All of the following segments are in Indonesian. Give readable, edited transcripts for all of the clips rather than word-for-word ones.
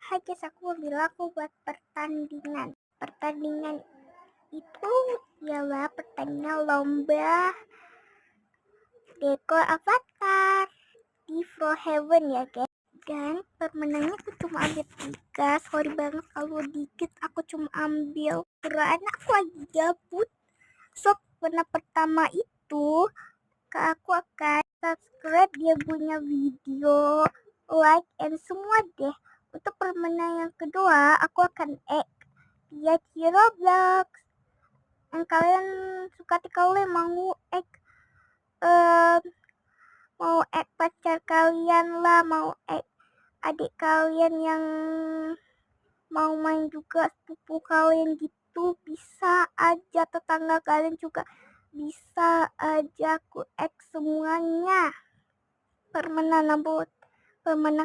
Hai guys, aku bilang aku buat pertandingan. Pertandingan itu ialah pertandingan lomba dekor avatar di Flow Heaven ya guys. Dan pemenangnya aku cuma ambil 3. Sorry banget kalau dikit aku cuma ambil. Karena aku lagi gabut. So pertama itu aku akan subscribe dia punya video, like, and semua deh. Untuk permainan yang kedua, aku akan dia di Roblox. Yang kalian suka, kalian mau mau pacar kalian lah, mau adik kalian yang mau main juga, sepupu kalian gitu, bisa aja. Tetangga kalian juga bisa aja, aku semuanya. Permainan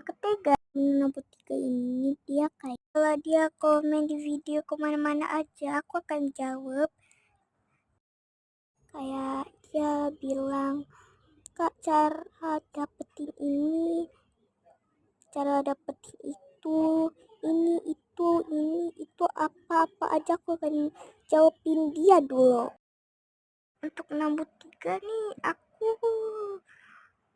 ketiga nomor 3 ini dia kayak kalau dia komen di video kemana-mana aja aku akan jawab. Kayak dia bilang, kak, cara dapetin ini, cara dapetin itu, ini itu apa aja aku akan jawabin dia dulu. Untuk nomor 3 nih aku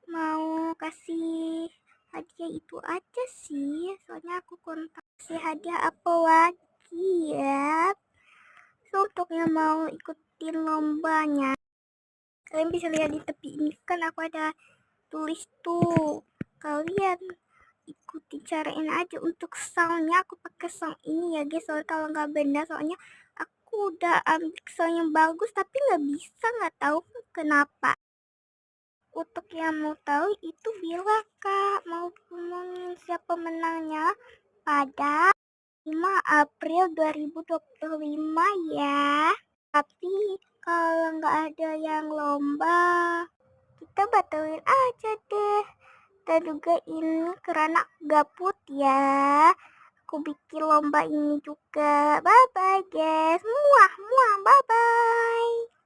mau kasih hadiah itu aja sih, soalnya aku kontak kasih hadiah apa lagi ya. So untuk yang mau ikutin lombanya, kalian bisa lihat di tepi ini kan aku ada tulis tuh, kalian ikuti carain aja. Untuk soundnya aku pakai sound ini ya guys, soalnya kalau nggak benar, soalnya aku udah ambil sound yang bagus tapi nggak tahu kenapa. Untuk yang mau tahu itu bilang kak, mau ngomongin siapa menangnya pada 5 April 2025 ya. Tapi kalau nggak ada yang lomba, kita batalin aja deh. Dan juga ini karena gabut ya, aku bikin lomba ini juga. Bye bye guys, muah muah, bye bye.